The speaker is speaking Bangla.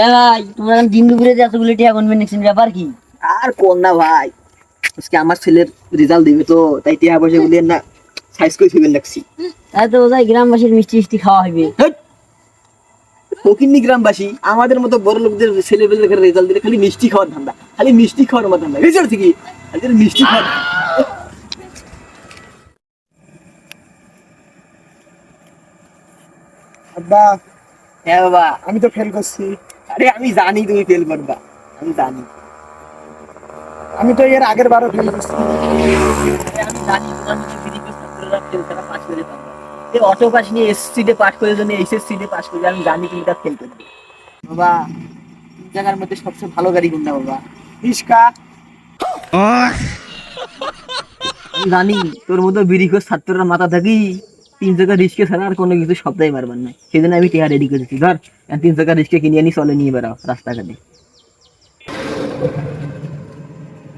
এ ভাই তোমরা দিন দুপুরে যে এতগুলো টিয়া গুনবেন নিচ্ছেন, ব্যাপার কি? আর কোন না ভাই, আজকে আমার ছেলের রেজাল্ট দিবে তো তাই টিয়া পয়সা বলি না সাইজ করে ফেলে রাখছি। তাই তো বোধহয় গ্রামবাসীর মিষ্টি মিষ্টি খাওয়া হইবে। ফকিন্নি গ্রামবাসী আমাদের মতো বড় লোকদের ছেলে পেলে রেজাল্ট দিলে খালি মিষ্টি খাওয়ার ধান্দা, খালি মিষ্টি খাওয়ার আমার ধান্দা রেজাল্ট থেকে আজকে মিষ্টি খাওয়ার। আব্বা, হ্যাঁ বাবা। আমি তো ফেল করছি। আরে আমি জানি তুমি ফেল করবা, আমি জানি। আমি তো এর আগের বারও ফেল করছি। আরে আমি জানি তোমার মতো বিডিপি ছাত্ররা ফেল করা পাস করে পারবে। এই অটো পাস নিয়ে এসসি তে পাস করে জন্য এইচএসসি তে পাস করে, আমি জানি তুমি তা ফেল করবে। বাবা তিন জায়গার মধ্যে সবচেয়ে ভালো গাড়ি কোনটা বাবা? রিস্কা। আমি জানি তোর মতো বিড়িখোর ছাত্ররা মাথা থাকি তিন চাকা রিস্কে ছাড়া আর কোনো কিছু শব্দই মারবার নাই, সেই জন্য আমি টিয়া রেডি করেছি। ধর তিন চাকা রিস্কে কিনে আনি, চলে নিয়ে বেড়াও রাস্তাঘাটে।